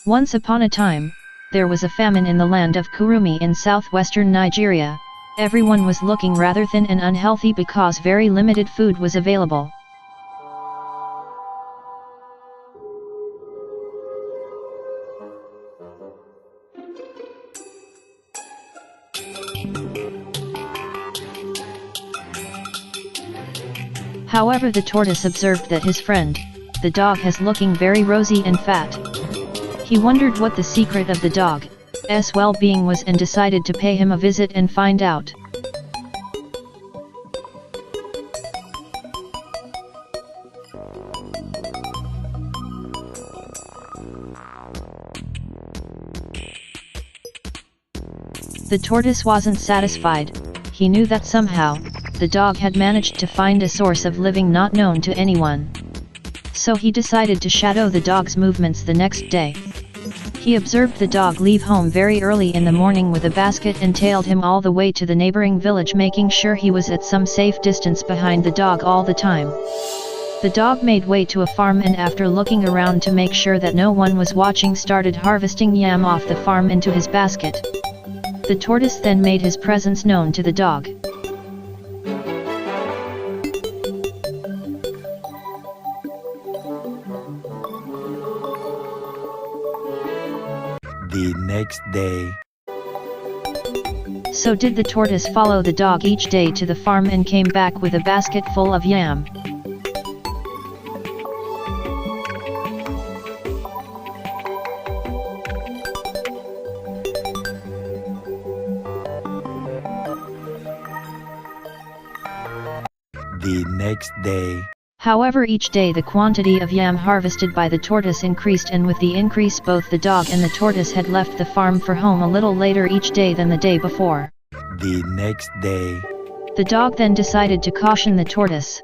Once upon a time, there was a famine in the land of Kurumi in southwestern Nigeria. Everyone was looking rather thin and unhealthy because very limited food was available. However, the tortoise observed that his friend, the dog, is looking very rosy and fat. He wondered what the secret of the dog's well-being was and decided to pay him a visit and find out. The tortoise wasn't satisfied. He knew that somehow, the dog had managed to find a source of living not known to anyone. So he decided to shadow the dog's movements the next day. He observed the dog leave home very early in the morning with a basket and tailed him all the way to the neighboring village, making sure he was at some safe distance behind the dog all the time. The dog made way to a farm and after looking around to make sure that no one was watching, started harvesting yam off the farm into his basket. The tortoise then made his presence known to the dog. The next day. So did the tortoise follow the dog each day to the farm and came back with a basket full of yam. The next day. However, each day the quantity of yam harvested by the tortoise increased, and with the increase both the dog and the tortoise had left the farm for home a little later each day than the day before. The next day. The dog then decided to caution the tortoise.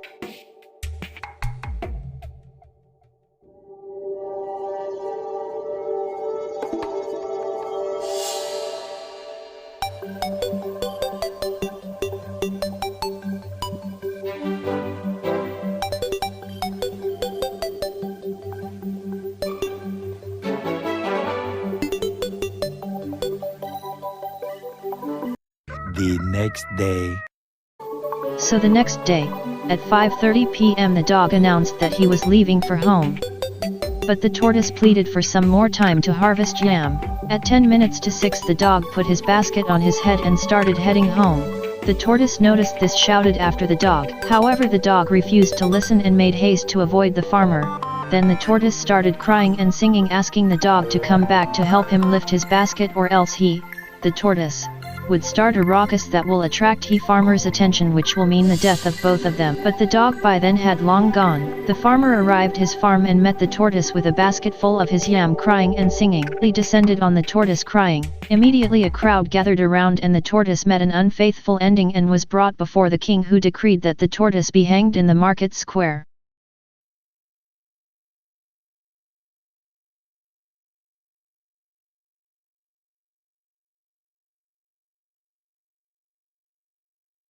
The next day. So the next day, at 5:30 p.m. the dog announced that he was leaving for home. But the tortoise pleaded for some more time to harvest yam. At 10 minutes to 6 the dog put his basket on his head and started heading home. The tortoise noticed this, shouted after the dog. However, the dog refused to listen and made haste to avoid the farmer. Then the tortoise started crying and singing, asking the dog to come back to help him lift his basket, or else he, the tortoise, would start a ruckus that will attract the farmer's attention, which will mean the death of both of them. But the dog by then had long gone. The farmer arrived his farm and met the tortoise with a basket full of his yam, crying and singing. He descended on the tortoise crying. Immediately a crowd gathered around and the tortoise met an unfaithful ending and was brought before the king, who decreed that the tortoise be hanged in the market square.